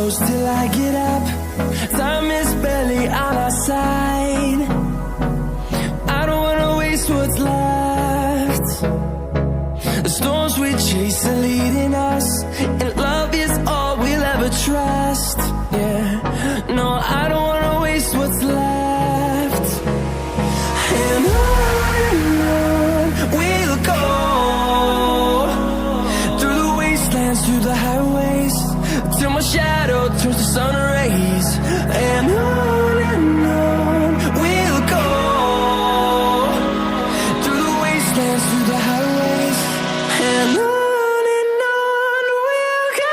close till I get up. Time is barely on our side. I don't wanna waste what's left. The storms we chase are leading us, and love is all we'll ever trust. Yeah, no, I don't wanna waste what's left. And on we'll go, through the wastelands, through the highways, till my shadow turns to sun rays. And on we'll go, through the wastelands, through the highways, and on we'll go.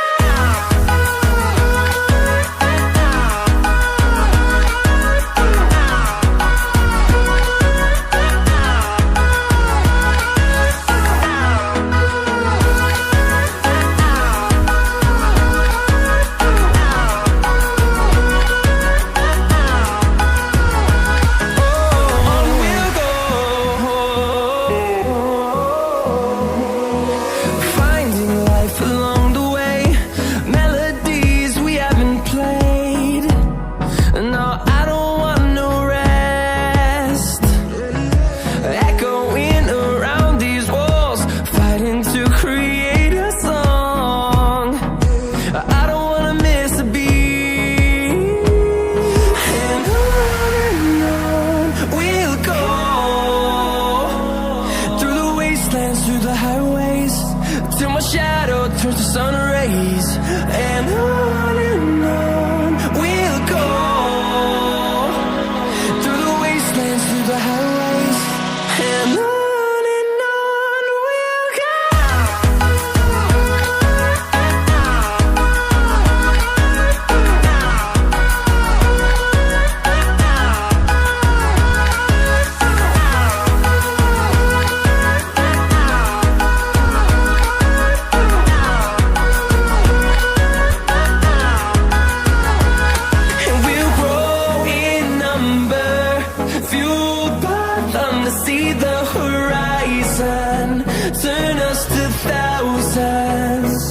Through the highways, till my shadow turns to sun rays. And on we'll go, through the wastelands, through the highways, and on we'll go. See the horizon, turn us to thousands,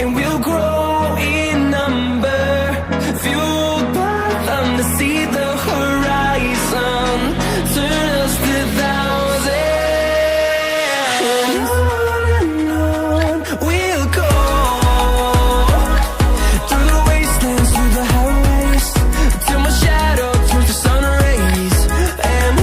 and we'll grow in number, fueled by them to see the horizon, turn us to thousands. And on we'll go, through the wastelands, through the highways, till my shadow turns to sun rays. And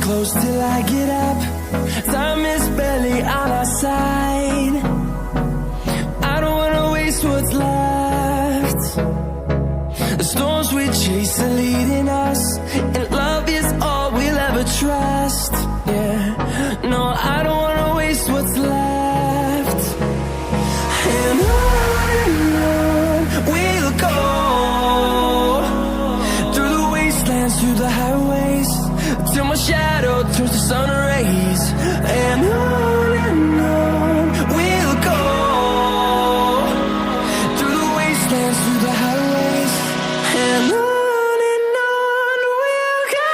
close till I get up. Time is barely on our side. I don't wanna waste what's left. The storms we chase are leading us, and love is all we'll ever trust. Yeah, no, I don't wanna waste what's left. And on we'll go, through the wastelands, through the highways, till my shadow turns to sun rays. And on we'll go, through the wastelands, through the highways, and on we'll go.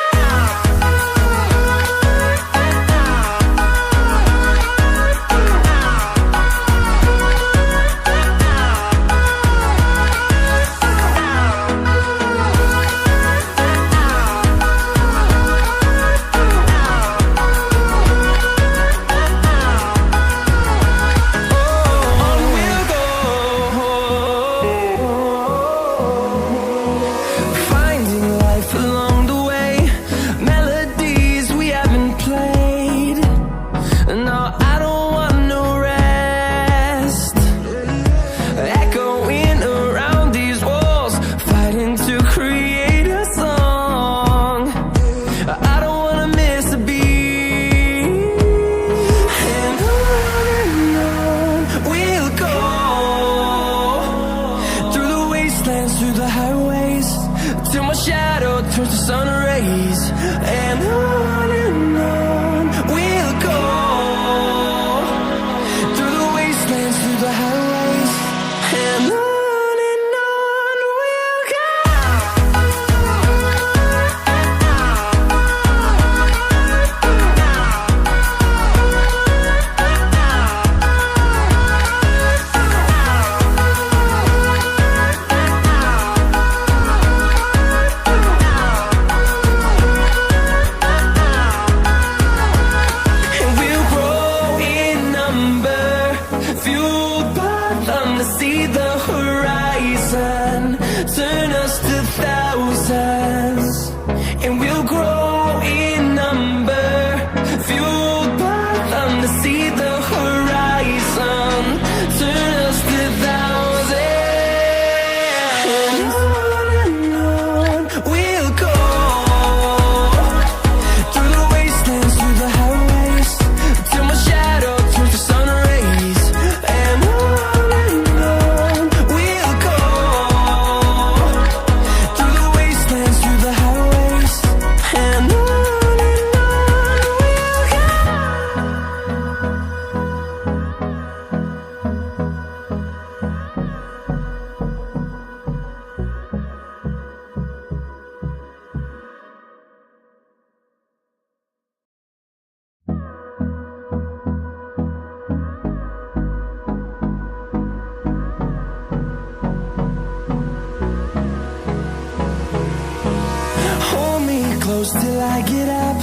close till I get up.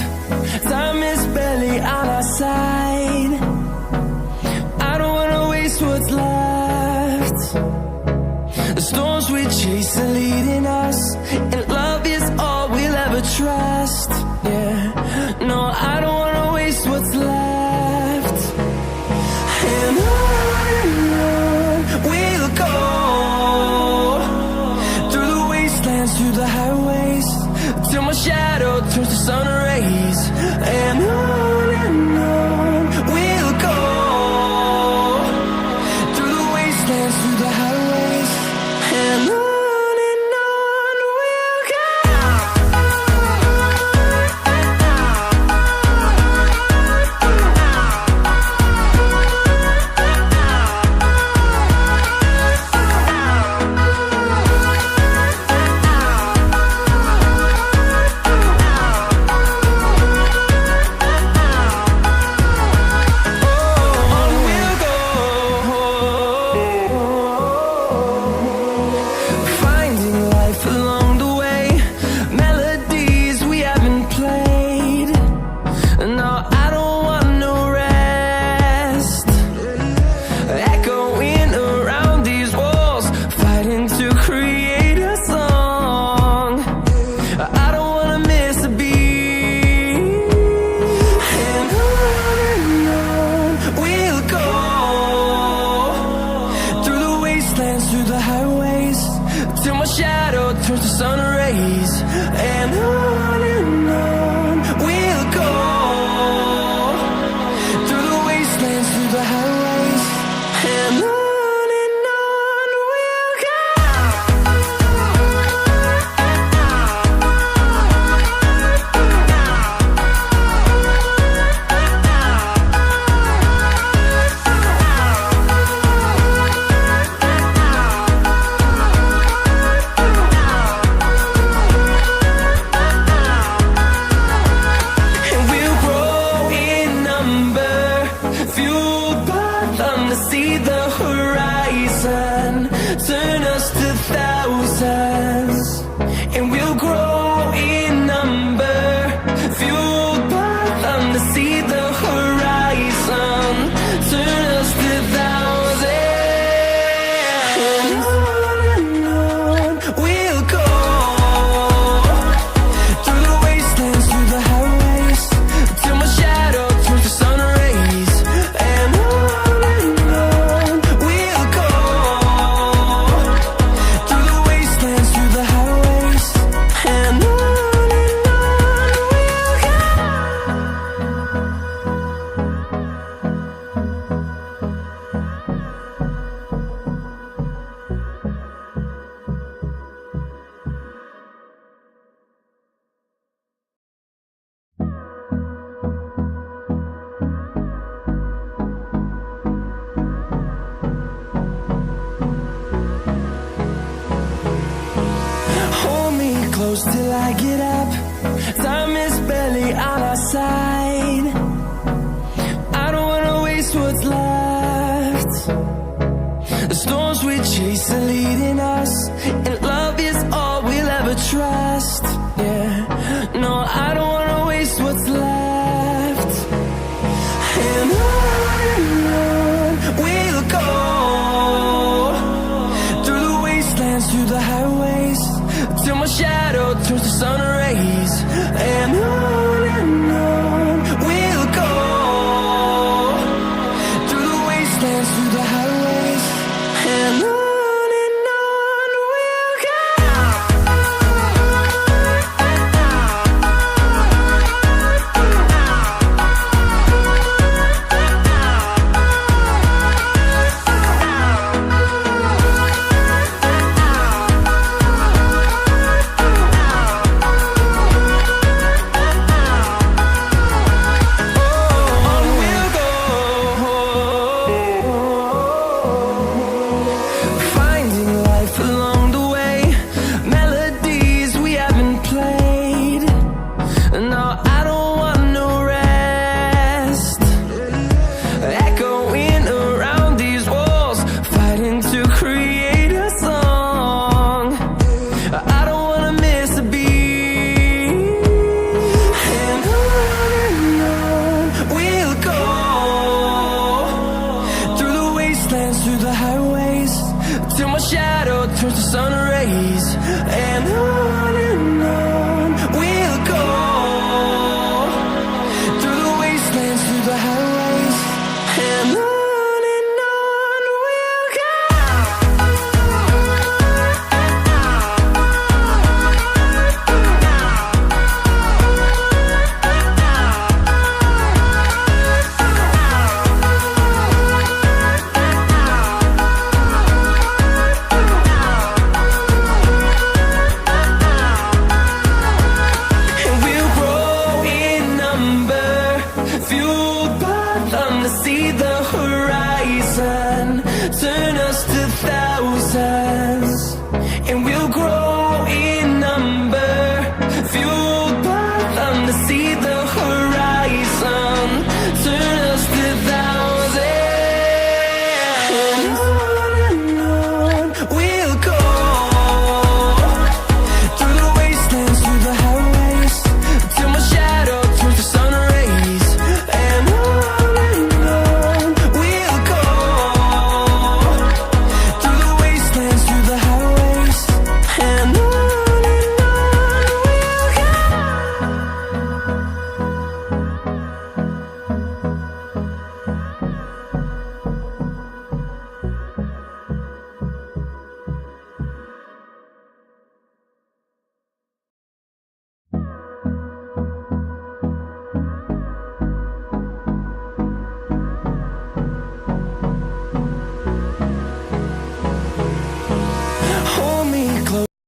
Time is barely on our side. I don't wanna waste what's left. The storms we chase are leading us, and love is all we'll ever trust. Yeah, no, I don't wanna waste what's left. And on we'll go, through the wastelands, through the highways, till my shadow turns to sun rays. And on we'll go, through the wastelands, through the highways, and on we'll go. Through the highways, till my shadow turns to sun rays. And on we'll go, through the wastelands, through the highways, and on we'll go. See the horizon turn us to thousands, and we'll grow in number, fueled by them to see the horizon turn us to thousands. And on we'll go, through the wastelands, through the highways, till my shadow turns to sun rays. And close till I get up. Time is barely on our side. I don't wanna waste what's left. The storms we chase are leading us, and love is all we'll ever trust. Yeah, no, I don't wanna waste what's left.